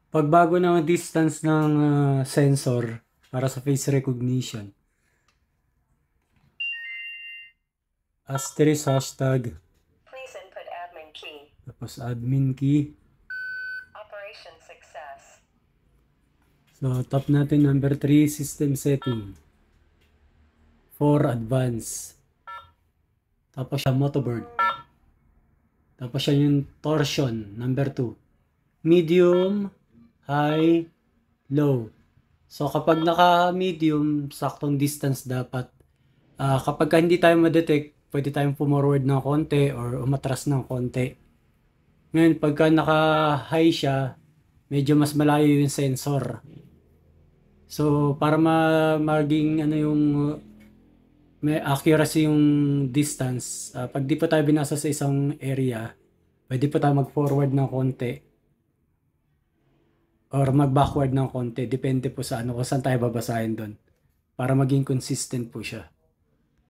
Pagbago ng distance ng sensor para sa face recognition. Asterisk hashtag. Please input admin key. Tapos admin key. Operation success. So, tap natin number 3, system setting. For advanced. Tapos siya motoburn. Tapos siya yung torsion, number 2. Medium, high, low. So, kapag naka-medium, saktong distance dapat. Kapag hindi tayo ma-detect, pwede tayong pumorward ng konti or umatras ng konti. Ngayon, pagka naka-high siya, medyo mas malayo yung sensor. So, para maging yung may accuracy yung distance, pag di pa tayo binasa sa isang area, pwede pa tayo mag-forward ng konti or mag-backward ng konti. Depende po sa kung saan tayo babasahin doon para maging consistent po siya.